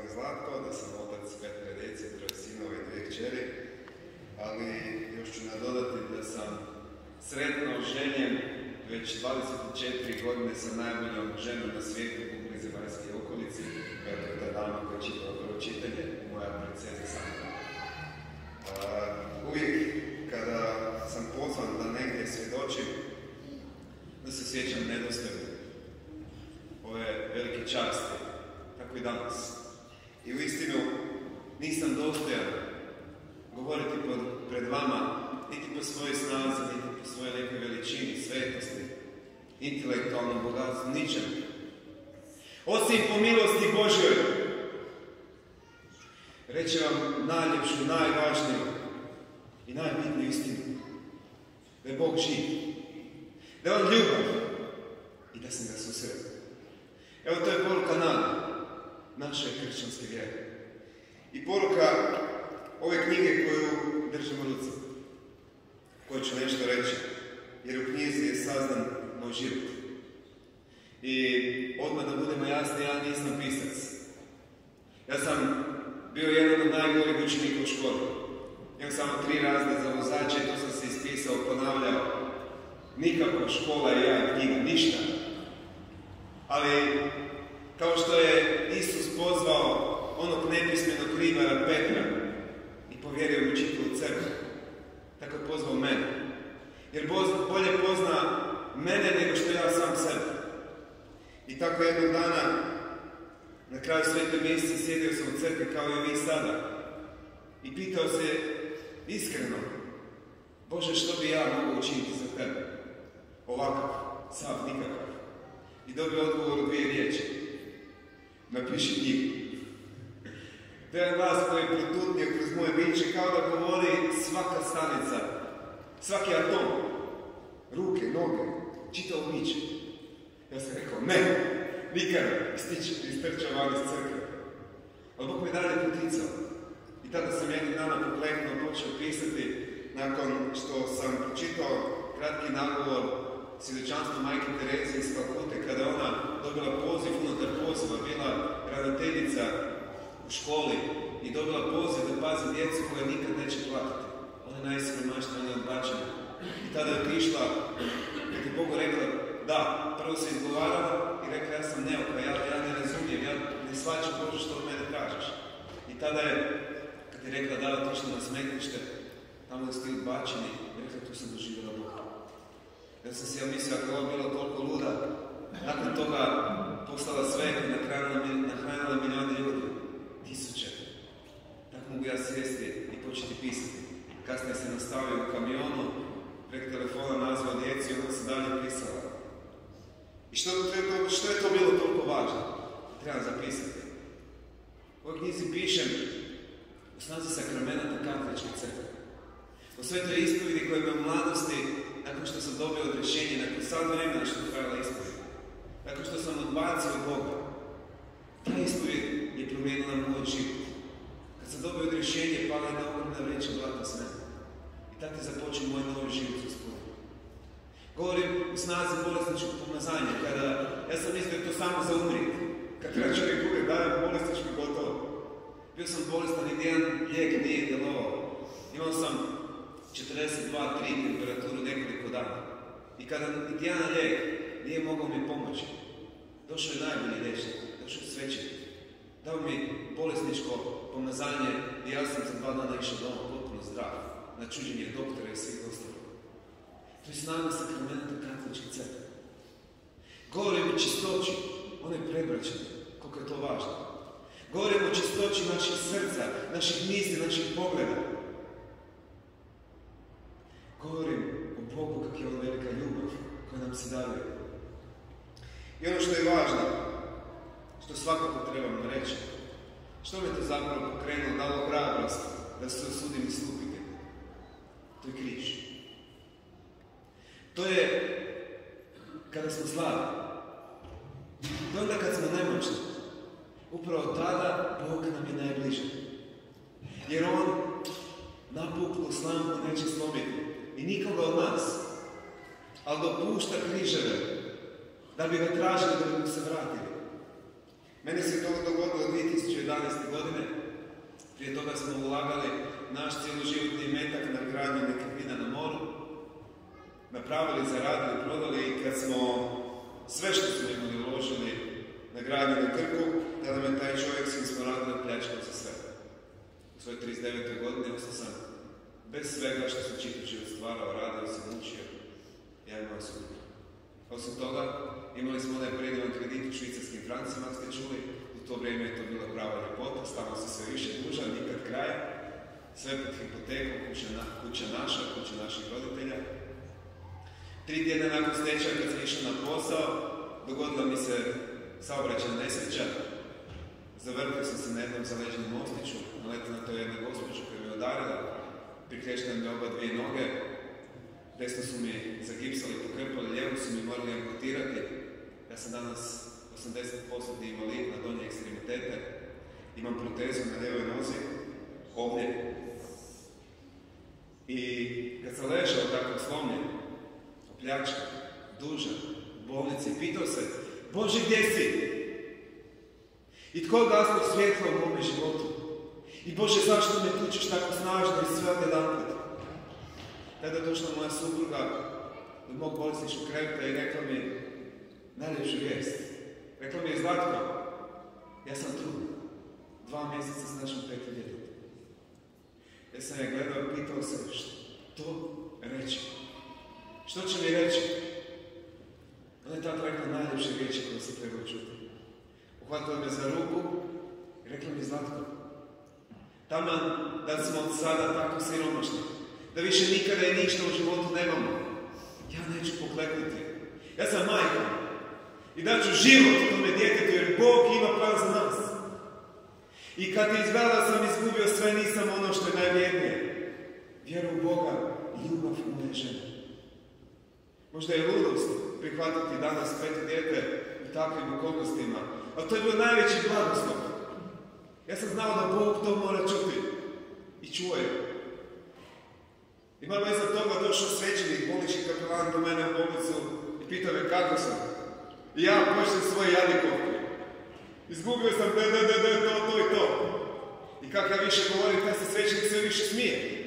zovem Zlatko, da sam otac 5 djece, 3 sinova i 2 kćeri, ali još ću nadodati da sam sretno oženjen već 24 godine sa najboljom ženom na svijetu u Blizemaljskoj okolici. Evo je ta dama koja čitala prvo čitanje, moja princeza Sandra. Uvijek kada sam pozvan da negdje svjedočim, da se sjećam nedostojno ove velike časti, tako i danas. I uistinu nisam dostojan govoriti pred vama niti po svojoj snazi, niti po svojoj nekoj veličini, svetosti, intelektualnom bogatstvu, ničem. Osim po milosti Božjoj, reći vam najljepšu, najvažniju i najbitniju istinu. Da je Bog živ, da je On ljubav i da sam ga susreo. Evo, to je poruka nade naše kršćanske vjere. I poruka ove knjige koju držim u ruci, koju ću nešto reći, jer u knjizi je sazdan moj život. I odmah da budemo jasni, ja nisam pisac. Ja sam bio jedan od najgorih učenika u školi. Imam samo 3 razreda za vozače i to sam se ispisao, ponavljao. Nikako škola i ja knjiga, ništa. Ali, kao što je Isus pozvao onog nepismenog ribara Petra i povjerio mu čitavu crkvu, tako je pozvao mene. Jer bolje pozna mene nego što ja sam sebe. I tako jednog dana, na kraju svete mjesece, sjedio sam u crkvi kao i vi sada i pitao se iskreno: Bože, što bi ja mogao učiniti za tebe? Ovakav, sav, nikakav. I dobio odgovor u 2 riječi: napiši knjigu. To je glas koji je protutnio kroz moje biće, kao da govori svaka stanica, svaki atom, ruke, noge, čitavo biće. Ja sam rekao: ne, nikada, istrčao van iz crkve. Ali Bog me dalje poticao. I tada sam jednog dana pokleknuo počeo pisati, nakon što sam pročitao kratki nagovor svjedočanstva majke Tereze iz Kalkute, kada ona dobila poziv unutar poziva, bila ravnateljica u školi i dobila poziv da pazi djecu koja nikad neće platiti. Ona je najsiromašnija, ona je odbačena. I tada je otišla, kad je Bogu rekla da, prvo se izgovarala i rekla: ja sam neuka, ja ne razumijem, ja ne shvaćam, Bože, što od mene tražiš. I tada je, kad je rekla da, otišla na smetlište, tamo da ste odbačeni, rekla: tu sam doživjela Boga. Ja sam si mislio, ako je ovo bilo toliko luda, nakon toga poslala sve i nahranila milijone ljudi, 1000. Tako mogu ja sjesti i početi pisati. Kasnije se nastavio u kamionu, prek telefona nazvao djeci i onda se dalje pisala. I što je to bilo toliko važno? Trebam zapisati. U ovoj knjizi pišem o snazi sakramenata Katoličke crkve. O svetoj ispovjedi koja me u mladosti, nakon što sam dobio odrešenje, nakon sad vremena što je trajala ispovjed, nakon što sam odbacio Boga, ta ispovjed je promijenila moj život. Kad sam dobio odrešenje, pala je na ogromna vreća blata s mene. I tako je započeo moj novi život s Gospodom. Govorim u snazi bolesničkog pomazanja, kada ja sam mislio da je to samo za umrijeti. Kad treba čovjek bude daje bolesnički gotovo. Bio sam bolestan i nijedan lijek nije djelovao. Imao sam 42-3 temperaturu nekoliko dana. I kada niti jedan lijek nije mogao mi pomoći, došao je najbolji liječnik, došao je svećenik. Dao mi bolesničko pomazanje i ja sam za 2 dana išao doma potpuno zdrav, na čuđenje doktora i svih ostalih. To je snaga sakramenta Katoličke crkve. Govorim o čistoći, one prebraćene, koliko je to važno. Govorim o čistoći naših srca, naših misli, naših pogleda. Govorim o Bogu kak je on velika ljubav koja nam se daruje. I ono što je važno, što svakako trebamo reći, što me to zapravo pokrenulo, dalo hrabrost da se osudim i slupiti? To je križ. To je kada smo slabi. To je onda kad smo nemoćni. Upravo tada Bog nam je najbliže. Jer On napuklu slamku neće slomiti. I nikoga od nas. Ali dopušta križeve da bi ga tražili da bi mu se vratili. Meni se to dogodilo 2011. godine. Prije toga smo ulagali naš cijeloživotni imetak na gradnju nekretnina na moru. Napravili, zaradili, prodali i kad smo sve što smo imali uložili na gradnju na Krku, tada me taj čovjek s kim smo radili pljačkao za sve. U svojoj 39. godini ostao sam bez svega što sam čitav život stvarao, radio sam, učio. Ja i moja supruga. Osim toga, imali smo onaj predivan kredit u švicarskim francima, ako ste čuli. U to vrijeme je to bila prava ljepota, stalno se sve više dužan, nikad kraja. Sve pod hipotekom, kuća naša, kuća naših roditelja. 3 tjedna nakon stečaja, kad sam išao na posao, dogodila mi se saobraćajna nesreća. Zavrtio sam se na jednom zaleđenom mostiću, naletio na to jedna gospođa koja me udarila, prikrečila mi oba dvije noge, desno su mi zagipsali, pokrpali, lijevu su mi morali amputirati. Ja sam danas 80% invalid na donje ekstremitete, imam protezu na lijevoj nozi, ovdje. I kad sam ležao tako slomljen, opljačkan, dužan, u bolnici, pitao se, Bože, gdje si? I tko je gasio svjetlo u mome životu? I Bože, zašto me tučeš tako snažno i sve odjedanput? Tada je došla moja supruga do mog bolesničkog kreveta i rekla mi najljepšu vijest. Rekla mi je, Zlatko, ja sam trudna. 2 mjeseca s našom 5. djetetom. Ja sam je gledao i pitao se, što reći? Što će mi reći? Ona je tada rekla najljepše riječi koje se trebao čuti. Uhvatila me za ruku i rekla mi, Zlatko, taman da smo od sada tako siromašni, da više nikada i ništa u životu nemamo, ja neću pokleknuti. Ja sam majka i daću život tome djetetu jer Bog ima plan za nas. I kad je izgledala sam izgubio sve, nisam ono što je najvrijednije. Vjeru u Boga i ljubav u moje žene. Možda je ludost prihvatiti danas 5. dijete u takvim okolnostima, ali to je bio najveći blagoslov. Ja sam znao da Bog to mora čuti i čuje. I malo iza toga došao svećenik, bolnički kapelan do mene u bolnicu i pitao me kako sam. I ja počnem svoje jadikovke. Izgubio sam to i to. I kako ja više govorim, taj se svećenik sve više smije.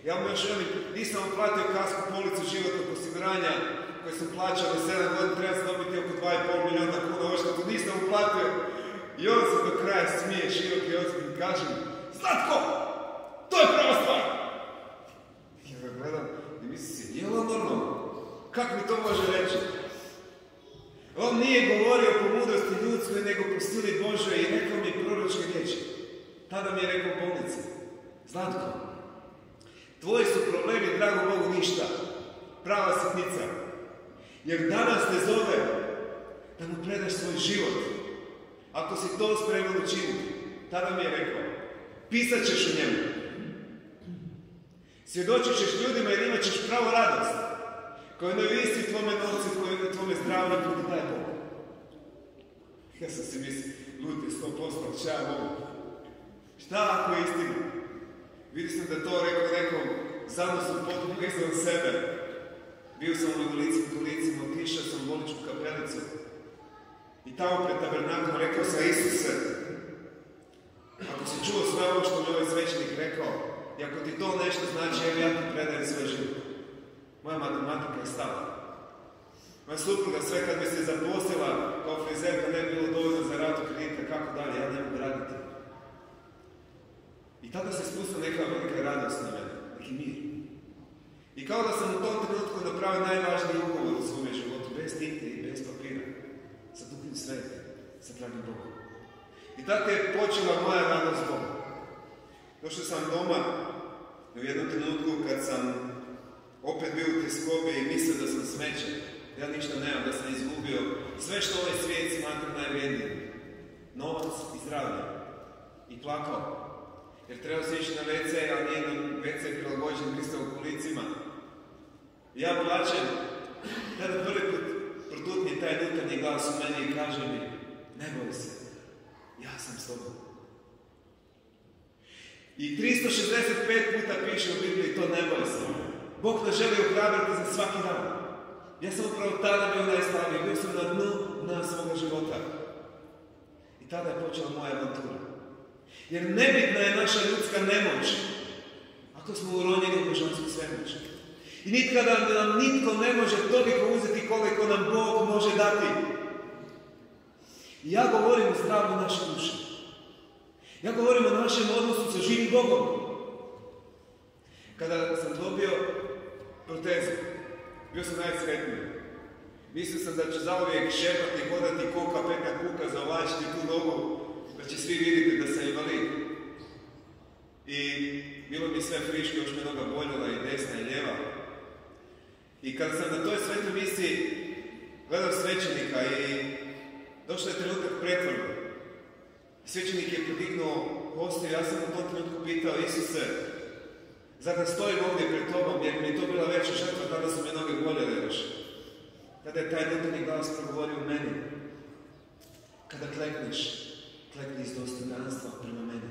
Ja mu još velim, nisam uplatio kasku policu životnog osiguranja koje sam plaćao na 7 godina, treba se dobiti oko 2,5 milijuna kuna, ovo što nisam uplatio. I on se do kraja smije, širok i ozbiljno, kaže mi, Zlatko, to je prava stvar! Ja ga gledam i mislim si, je li on normalno? Kako mi to može reći? On nije govorio po mudrosti ljudskoj, nego po sili Božoj i rekao mi proročke riječi. Tada mi je rekao u bolnici, Zlatko, tvoji su problemi, drago Bogu, ništa. Prava sitnica. Jer danas te zove da mu predaš svoj život. Ako si to spreman učiniti, tada mi je rekao, pisat ćeš o njemu. Svjedočit ćeš ljudima jer imat ćeš pravu radost, koja ne visi tvome novce, koja tvome zdravlje, koja ti daje Bog. Ja sam si mislio, ljudi, 100%, šta Bogu? Šta ako je istina? Vidio sam da to rekao nekom zanosom potpuno izvan sebe. Bio sam u kolicima, otišao sam u bolničku kapelicu. I tamo pred tabernakom rekao sam, Isuse, ako si čuo sve ovo što mi ovaj svećenik rekao, i ako ti to nešto znači, evo ja ti predajem svoj život. Moja matematika je stala. Moja supruga sve kad mi se zaposlila kao frizerka ne bilo dovoljno za ratu kredita, kako dalje, ja ne mogu raditi. I tada se spustila neka velika radost na mene, neki mir. I kao da sam u tom trenutku napravio najvažniji ugovor u svome životu, bez tinta i bez papira, sa Duhom Svetim, sa dragim Bogom. I tako je počela moja radost Boga. Došao sam doma u jednom trenutku kad sam opet bio u tjeskobi i mislio da sam smeće. Ja ništa nemam, da sam izgubio sve što ovaj svijet smatra najvrijednijim. Novac i zdravlje. I plakao. Jer trebao se ići na WC, a nije na WC prilagođen Hristovom kolicima. I ja plačem. Tada prvi put protutnije taj unutarnji glas u meni i kaže mi, ne boj se, ja sam s tobom. I 365 puta piše u Bibliji to ne boj se. Bog nas želi ohrabriti za svaki dan. Ja sam upravo tada bio najslabiji, bio sam na dnu svoga života. I tada je počela moja avantura. Jer nebitna je naša ljudska nemoć, ako smo uronjeni u božansku svemoć. I nikada nam nitko ne može toliko uzeti koliko nam Bog može dati. I ja govorim o zdravlju naše duše. Ja govorim o našem odnosu sa živim Bogom. Kada sam dobio protezu, bio sam najsretniji. Mislio sam da će zauvijek šepati, hodati ko kapetna kuka, zavlačiti tu nogu, da će svi vidjeti da sam invalid. I bilo mi sve friško, još me noga boljela i desna i lijeva. I kada sam na toj svetoj misiji gledao svećenika i došao je trenutak pretvorbe. Svećenik je podignuo hostiju, ja sam u tom trenutku pitao: Isuse, zar da stojim ovdje pred tobom, jer mi je to bila veća žrtva, tada su me noge boljele još. Tada je taj unutarnji glas progovorio u meni: kada klekneš, klekni iz dostojanstva prema meni.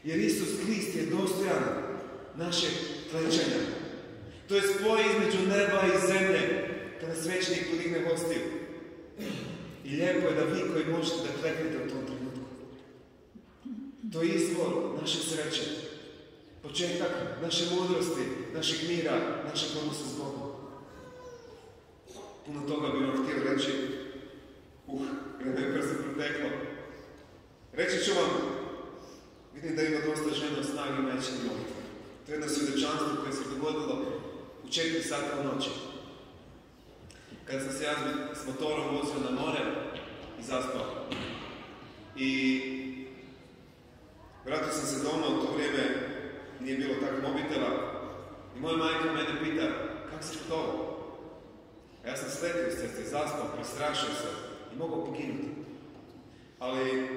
Jer Isus Krist je dostojan našeg klečanja. To je spoj između neba i zemlje, kada svećenik podigne hostiju. I lijepo je da vi koji možete da kleknete u tom trenutku. To je izvor naše sreće, početak naše mudrosti, našeg mira, našeg odnosa s Bogom. Puno toga bi vam htio reći. Vreme je brzo proteklo. Reći ću vam, vidim da ima dosta žena u snagi mećene molitve. To je jedno svjedočanstvo koje se dogodilo u 4 sata u noći. Kada sam se ja s motorom vozio na more i zaspao. I vratio sam se doma, u to vrijeme nije bilo tako mobitela. I moja majka mene pita: kako si putovao? A ja sam sletio s ceste, zaspao, prestrašio se i mogao poginuti. Ali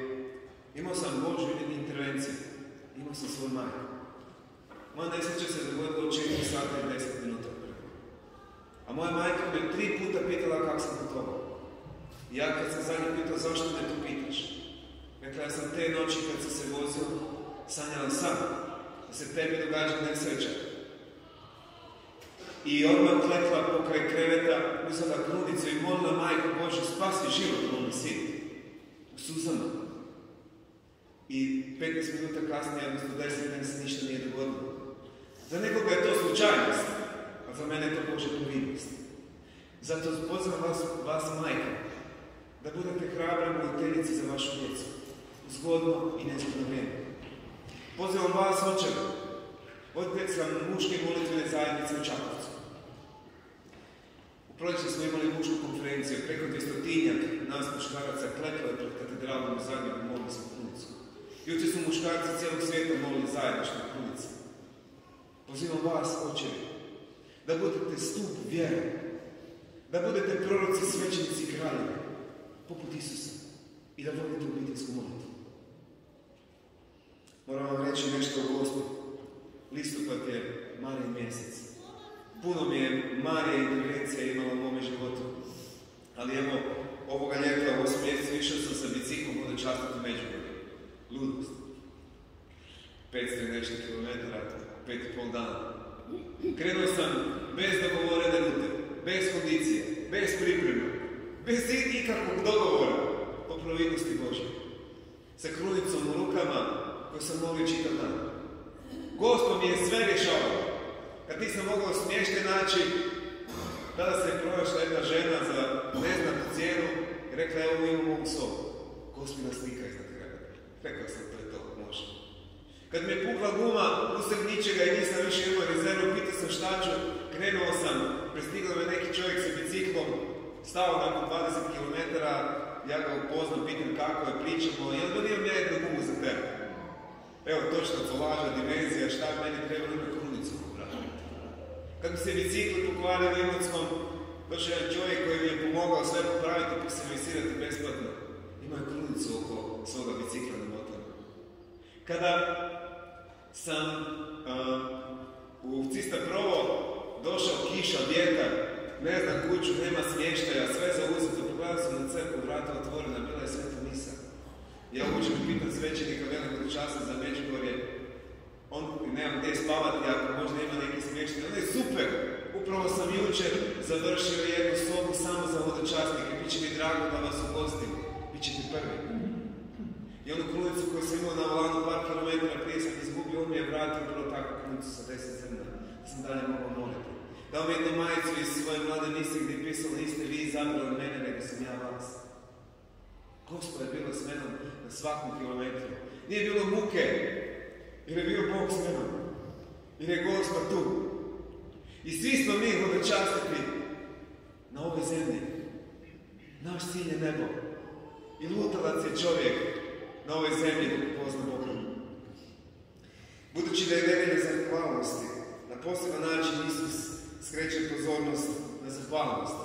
imao sam Božju intervenciju. Imao sam svoju majku. Moja nesreća se dogodila u 4 sata i 10 minuta. A moja majka me 3 puta pitala kako sam putovao. I ja kad sam zadnji pitao: zašto me to pitaš? Rekla: ja sam te noći kad sam se vozio sanjala sam da se tebi događa nesreća. I odmah klekla pokraj kreveta, uzela krunicu i molila: Majko Božju, spasi život mome sinu. U suzama. I 15 minuta kasnije, odnosno 10 minuta, se ništa nije dogodilo. Za nekoga je to slučajnost, a za mene je to Božja providnost. Zato pozivam vas majka, da budete hrabre moliteljice za vašu djecu, u zgodno i nezgodno vrijeme. Pozivam vas očeve, vodite sam muške molitvene zajednice u Čakovcu. U proljeće smo imali mušku konferenciju, preko 200-tinjak nas muškaraca kleklo je pred katedralom u Zagrebu, molili smo krunicu. Juče su muškarci cijelog svijeta molili zajednične krunice. Pozivam vas, očevi, da budete stup vjere, da budete proroci, svećenici i kraljevi, poput Isusa, i da vodite obiteljsku molitvu. Moram vam reći nešto o Gospu. Listopad je Marijin mjesec. Puno mi je Marija intervencija imala u mome životu. Ali evo, ovoga ljeta, u 8 mjesecu, išao sam sa biciklom hodočastiti Međugorje. Ludost. 500 nešto kilometara, 5,5 dana. Krenuo sam bez dogovorene rute, bez kondicije, bez priprema, bez ikakvog dogovora o providnosti Božje. Sa krunicom u rukama koju sam molio čitav dan. Gospod mi je sve rješavao. Kad nisam mogao smještaj naći, tada se je pronašla jedna žena za neznatnu cijenu i rekla: evo imam ovu sobu. Gospina slika iznad kreva. Rekao sam: to je to, može. Kad mi je pukla guma usred ničega i nisam više imao rezervu, pitao sam šta ću, krenuo sam, prestigao me neki čovjek sa biciklom, stao nakon 20 km, ja ga upoznam, pitam kako je, pričamo, i on donio mi jednu gumu za tebe. Evo, točno, colaža, dimenzija, šta meni treba, ima krunicu. Kad mi se bicikl pokvario u Imotskom, došao jedan čovjek koji mi je pomogao sve popraviti pa servisirati besplatno. Imao je krunicu oko svoga bicikla na motoru. Kada sam u Cista Provo došao, kiša, vjetar, ne znam kuću, nema smještaja, sve zauzeto, pogledao sam na crkvu, vrata otvorena, bila je sveta misa. Ja uđem pitan svećenika velikog časa za Međugorje, on nemam gdje spavati, ako možda ima neki smještaj. Ono je super! Upravo sam jučer završio jednu sobu samo za hodočasnike. Biće mi drago da vas ugostim. ćete prvi. I onu krunicu koju sam imao na volanu par kilometara prije sam izgubio, on mi je vratio prvo takvu krunicu sa 10 crna, da sam dalje mogao moliti. Dao mi jednu majicu iz svoje mlade misli gdje je pisalo niste vi izabrali mene, nego sam ja vas. Gospod je bilo s menom na svakom kilometru. Nije bilo muke, jer je bio Bog s menom. Jer je Gospod tu. I svi smo mi hodočastiti na ovoj zemlji. Naš cilj je nebo. I lutalac je čovjek na ovoj zemlji dok pozna Boga. Budući da je nedelja zahvalnosti, na poseban način Isus skreće pozornost na zahvalnost.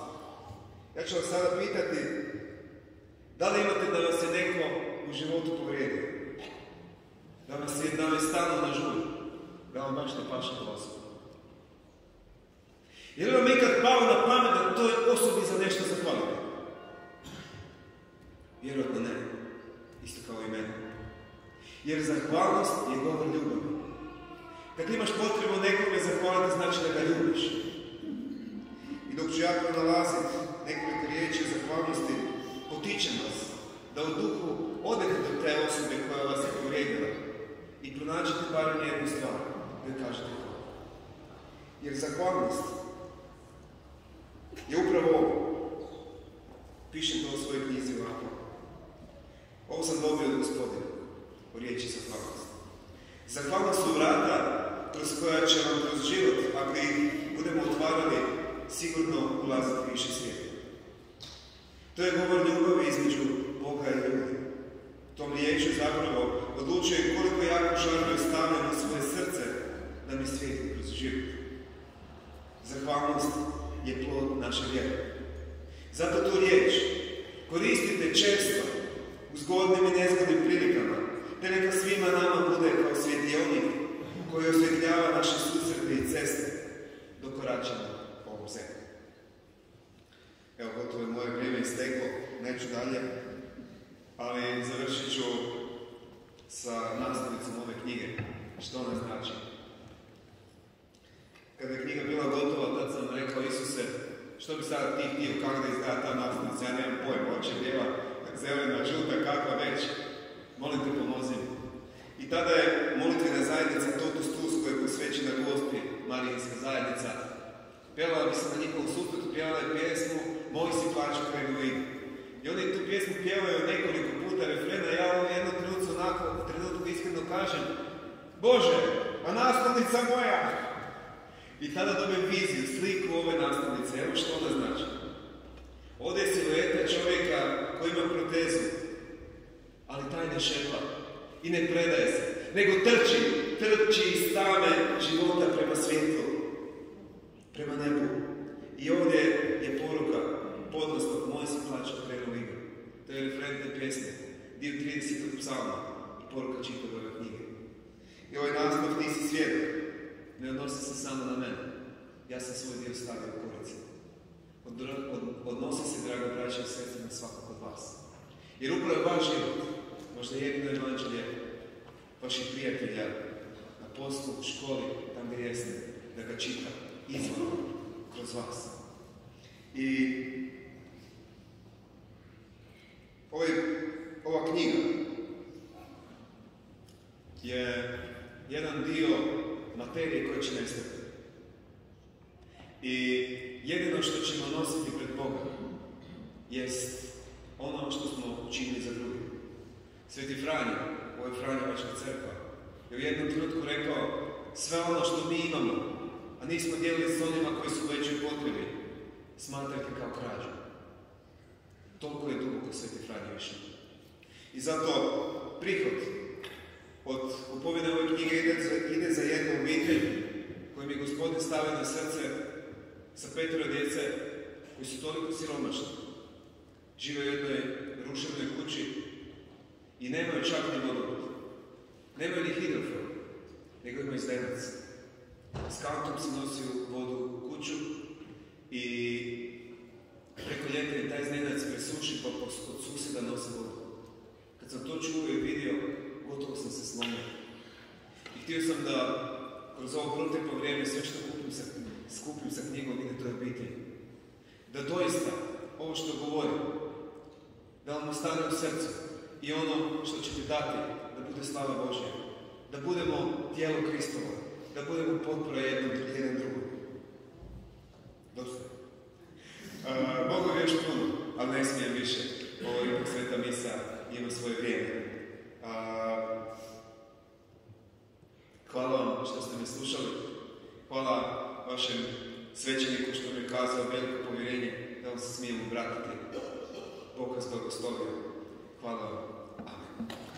Ja ću vas sada pitati, da li imate da vas je neko u životu povrijedio? Da vas je stano na žulj? Da vam baš ne paše glasu? Je li vam ikad palo na pamet da toj osobi za nešto zahvalite? Vjerojatno ne. Isto kao i mene. Jer zahvalnost je govor ljubavi. Kad imaš potrebu nekome zahvaliti, znači da ga ljubiš. I dok ću ja pronalaziti nekoliko riječi o zahvalnosti, potičem vas da u duhu odete do te osobe koja vas je povrijedila i pronađete barem jednu stvar, da joj kažete hvala. Jer zahvalnost je upravo ovo. Pišem to u svojoj knjizi ovako. Ovo sam dobio od Gospodina, u riječi zahvalnosti. Zahvalnost su vrata kroz koja će vam kroz život, ako ih budemo otvarali, sigurno ulaziti više svijeta. To je govor ljubavi između Boga i ljudi. Tom riječu zapravo odlučuje koliko jako žarno stavljamo svoje srce da mi svijeti kroz život. Zahvalnost je plod naše vjere. Zato tu riječ koristite često u zgodnim i nezgodnim prilikama, te neka svima nama bude kao svjetionik koji osvjetljava naše susrete i ceste dok koračamo ovom zemlju. Evo, gotovo je moje vrijeme isteklo, neću dalje, ali završit ću sa naslovnicom ove knjige, što ona znači. Kada je knjiga bila gotova, tad sam rekao, Isuse, što bi sad ti htio, kako da izgleda ta naslovnica, ja nemam pojma, oče bijela, zelena, žuta, kakva već, molim te pomozi mi. I tada je molitvena zajednica Totus Tus, koja je posvećena Gospi, Marijinska zajednica. Pjevala bi se na njihovu susretu, pjevala je pjesmu Moji si plaću krenu idu. I oni tu pjesmu pjevaju nekoliko puta refrena, ja u jednom trenutku iskreno kažem, Bože, a naslovnica moja! I tada dobijem viziju, sliku ove naslovnice, evo što ona znači. Ovdje je silueta čovjeka koji ima protezu, ali taj ne šepa i ne predaje se, nego trči iz tame života prema svijetlu, prema nebu. I ovdje je poruka, podnaslov, moj si plaća krenu igru. To je refren te pjesme, dio 30. psalma i poruka čitave ove knjige. I ovaj naslov ti si svjedok, ne odnosi se samo na mene. Ja sam svoj dio stavio u korici. Odnosi se, drago braće i sestre, na svakog od vas. Jer upravo je vaš život, možda jedino evanđelje vaših prijatelja, na poslu, u školi, tam gdje jeste, da ga čita izvorno kroz vas. I ova knjiga je jedan dio materije koji će nestati. I jedino što ćemo nositi pred Boga jest ono što smo učinili za druge. Sveti Franjo, ovo je Franjevačka crkva, je u jednom trenutku rekao sve ono što mi imamo, a nismo dijelili s onima koji su u većoj potrebi, smatrajte kao krađu. Toliko je duboko Sveti Franjo išao. I zato prihod od kupovine ove knjige ide za jednu obitelj koju mi je Gospodin stavio na srce sa 5 djece koji su toliko siromašni. Žive u jednoj ruševnoj kući i nemaju čak ni vodovod. Nemaju ni hidrofor, nego imaju zdenac. S kantom si nosio vodu u kuću i preko ljeta taj zdenac presuši pa od susjeda nose vodu. Kad sam to čuo i vidio, gotovo sam se slomio. I htio sam da kroz ovo proteklo vrijeme sve što skupim sa knjigom ide toj obitelji. Da doista ovo što govorim, da vam ostane u srcu i ono što će ti dati, da bude slava Božja, da budemo tijelo Kristovo, da budemo potpora jedan drugom. Dosta. Mogu bi još puno, ali ne smijem više. Ovo ipak Sveta misa ima svoje vrijeme. Hvala vam što ste me slušali. Hvala vašem svećeniku što mi je kazao veliko povjerenje da vam se smijem obratiti. Bog vas blagoslovio. Hvala vam. Amen.